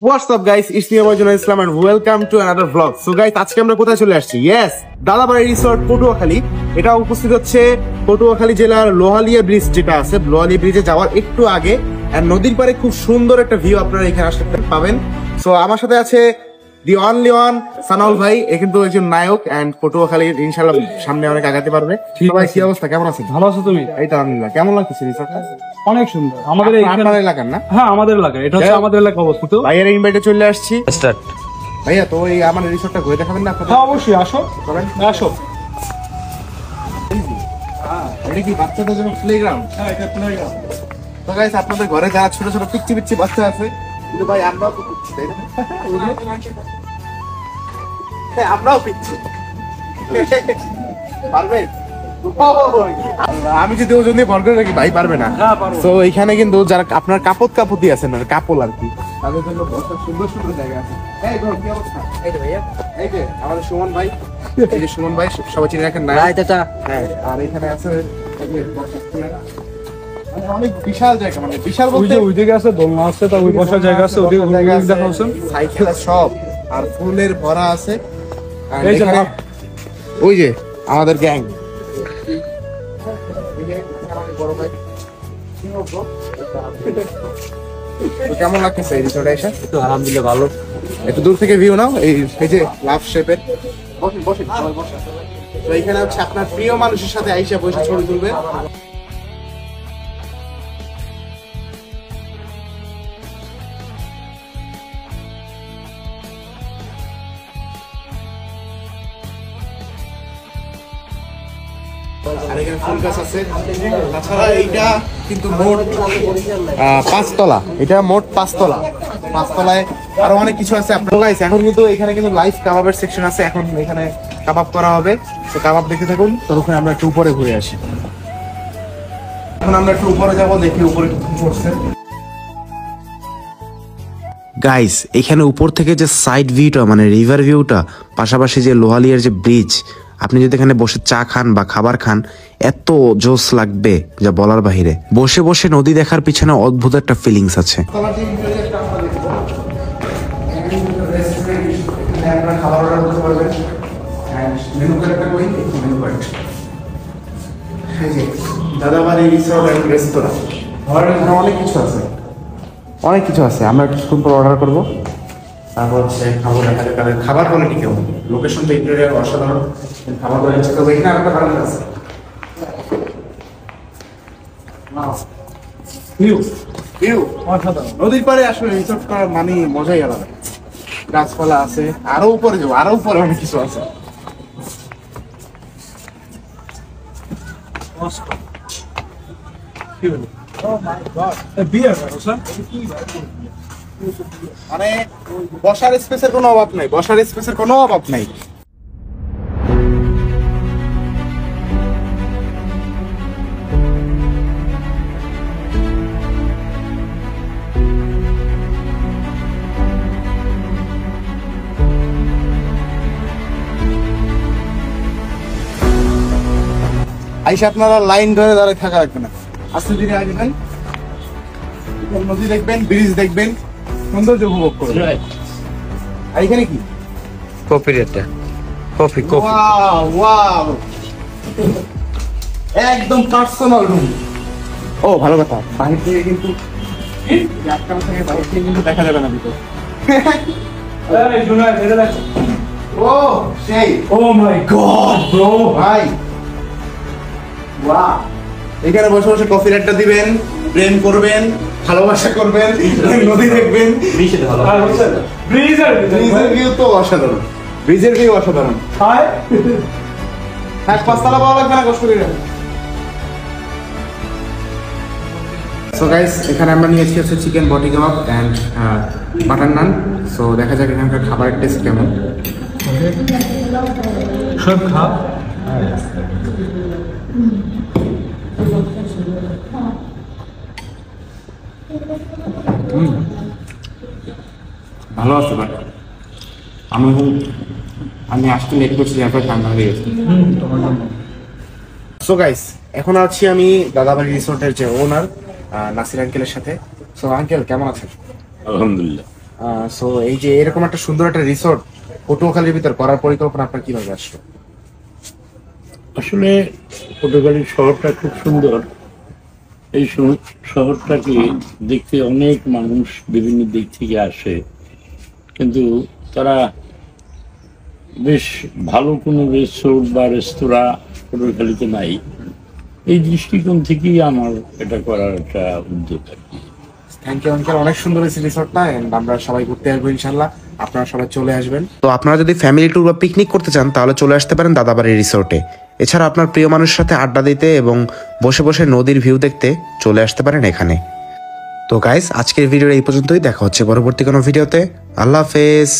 What's up guys, it's me Abhijit Islam and welcome to another vlog. So guys, আজকে আমরা কোথায় চলে আসছি? Yes, Dadabari resort Patuakhali. এটা উপস্থিত হচ্ছে পটুয়াখালী জেলার লোহালিয়া ব্রিজ যেটা আছে, লোহালিয়া ব্রিজে যাওয়ার একটু আগে। আর নদীর পাড়ে খুব সুন্দর একটা ভিউ আপনারা এখানে আসলে পাবেন। সো আমার সাথে আছে দি অনলি ওয়ান সানাউল ভাই, এ কিন্তু একজন নায়ক এন্ড পটুয়াখালীর ইনশাআল্লাহ সামনে অনেক আগাতে পারবে। ঠিক ভাই, কি অবস্থা, কেমন আছেন? ভালো আছো তুমি? এই তো আলহামদুলিল্লাহ। কেমন লাগছে রিসোর্টটা? অনেক সুন্দর। আমাদের আপনার এলাকার না? হ্যাঁ, আমাদের এলাকা। এটা হচ্ছে আমাদের এলাকা অবস্থিত। ভাইয়ের ইনভাইটে চলে আসছি। স্টার্ট। ভাইয়া তো এই আমার রিসোর্টটা ঘুরে দেখাবেন না আপনারা? হ্যাঁ অবশ্যই, আসো আসো। এটা কি বাচ্চাদের জন্য প্লেগ্রাউন্ড? হ্যাঁ, এটা প্লেগ্রাউন্ড। তো গাইস, আপনাদের ঘরে যারা ছোট ছোট পিচ্চি পিচ্চি বাচ্চা আছে, কিন্তু ভাই আমরাও তো পিচ্চি, তাই না? হ্যাঁ, আমরাও পিচ্চি। পারবেন? আমি যদি ওজন দিয়ে বর্গ রাখি, ভাই পারবে না। তো এইখানে কিন্তু যারা আপনার কাপতি আছেন, মানে কাপল আর কি, তাদের জন্য বসার সুন্দর সুন্দর জায়গা আছে। এই বল, কি অবস্থা? এই যে ভাইয়া, এই যে আমাদের সুমন ভাই, এই যে সুমন ভাই, সবাই চিনে রাখেন না? হ্যাঁ, আর এখানে আছে এই যে বসার অনেক বিশাল জায়গা, মানে বিশাল বলতে ওইদিকে আছে দোলনা আছে, তা ওই বসার জায়গা আছে, ওইদিকে জায়গা আছে, দেখাচ্ছেন সাইকেল সব, আর ফুলের ভরা আছে। আর এই যে এখানে ওই যে আমাদের গ্যাং। কেমন লাগতেছে এই রিসোর্টে এসে? আলহামদুলিল্লাহ ভালো। একটু দূর থেকে ভিউ নাও, এই যে লাভ শেপের। বসেন বসেন সবাই বসেন। তো এখানে হচ্ছে আপনার প্রিয় মানুষের সাথে আইসা বসে ছবি তুলবেন। আর এখানে ফুল গাছ আছে। তাছাড়া এইটা কিন্তু মোট 5 তলা, এটা মোট 5 তলা। 5 তলায় আরো অনেক কিছু আছে। আপনারা গাইস, এখন কিন্তু এখানে কিন্তু লাইভ কাবাবের সেকশন আছে, এখন এখানে কাবাব করা হবে। তো কাবাব দেখে থাকুন, ততক্ষণ আমরা একটু উপরে ঘুরে আসি। এখন আমরা একটু উপরে যাবো, দেখি উপরে কি করছে। গাইস, এখানে উপর থেকে যে সাইড ভিউটা, মানে রিভার ভিউটা, পাশাপাশি যে লোহালিয়ার যে ব্রিজ, আপনি যদি এখানে বসে চা খান বা খাবার খান, এত জোস লাগবে যা বলার বাহিরে। বসে বসে নদী দেখার পিছনে অদ্ভুত একটা ফিলিংস আছে। খাবার অর্ডার করতে পারবেন। মেনু কার্ডটা কই? Menu card. এই যে দাদাবাড়ি রিসোর্ট এন্ড রেস্তোরাঁ। এখানে অনেক কিছু আছে, অনেক কিছু আছে। আমরা কিছুক্ষণ পর অর্ডার করবো, তারপর হচ্ছে খাবো। দেখা যাক তাদের খাবার কোয়ালিটি কেমন। লোকেশন তো ইন্টেরিয়র অসাধারণ, খাবার কোয়ালিটি তো এখানে আরেকটা কারণ আছে। ভিউ অসাধারণ। নদীর পাড়ে আসলে রিসোর্ট করার মানে মজাই আলাদা। গাছপালা আছে, আরো উপরে যাবো, আরো উপরে অনেক কিছু আছে। মানে বসার স্পেসের কোনো অভাব নাই, বসার স্পেসের কোনো অভাব নাই। আইসা আপনারা লাইন ধরে দাঁড়িয়ে থাকা রাখবেন না, আস্তে ধীরে আসবেন, নদী দেখবেন, ব্রিজ দেখবেন, সৌন্দর্য উপভোগ করবেন। আর এখানে কি কফি রেটটা, কফি ওয়াও ওয়াও, একদম পার্সোনাল রুম। ও ভালো কথা, বাহির থেকে কিন্তু বাহির থেকে কিন্তু দেখা যাবে না ভিতরে। ও সেই, ও মাই গড ব্রো, ভাই ওয়াও। এখানে বসে বসে কফি আড্ডা দিবেন, প্রেম করবেন, ভালোবাসা করবেন, নদী দেখবেন। ব্রিজের ভিউ তো অসাধারণ, ব্রিজের ভিউ অসাধারণ। হ্যাঁ, 5 তলা পাওয়া লাগবে না, কষ্ট করে। সো গাইস, এখানে আমরা নিয়েছি হচ্ছে চিকেন বটি কাবাব অ্যান্ড বাটার নান। সো দেখা যাক এখানকার খাবারের টেস্ট কেমন। সব খা। ভালো আছে, বাট আমি আসতে লেট করছি, তারপর ঠান্ডা হয়ে গেছে। সো গাইস, এখন আছি আমি দাদাবাড়ি রিসোর্টের যে ওনার নাসির আঙ্কেলের সাথে। সো আঙ্কেল, কেমন আছেন? আলহামদুলিল্লাহ। সো এই যে এরকম একটা সুন্দর একটা রিসোর্ট পটুয়াখালীর ভিতর করার পরিকল্পনা আপনার কিভাবে আসলো? আসলে পটুয়াখালী শহরটা খুব সুন্দর। এই শহরটাকে দেখতে অনেক মানুষ বিভিন্ন দিক থেকে আসে, কিন্তু তারা বেশ ভালো কোনো রিসোর্ট বা রেস্তোরাঁ পটুয়াখালীতে নাই। এই দৃষ্টিকোণ থেকেই আমার এটা করার একটা উদ্যোগ আর কি। থ্যাংক ইউ আঙ্কেল, অনেক সুন্দর হয়েছে রিসোর্টটা, এন্ড আমরা সবাই ঘুরতে আসবো ইনশাল্লাহ, আপনারা সবাই চলে আসবেন। তো আপনারা যদি ফ্যামিলি ট্যুর বা পিকনিক করতে চান তাহলে চলে আসতে পারেন দাদাবাড়ি রিসোর্টে। এছাড়া আপনার প্রিয় মানুষের সাথে আড্ডা দিতে এবং বসে বসে নদীর ভিউ দেখতে চলে আসতে পারেন এখানে। তো গাইস, আজকের ভিডিও এই পর্যন্তই। দেখা হচ্ছে পরবর্তী কোনো ভিডিওতে। আল্লাহ হাফেজ।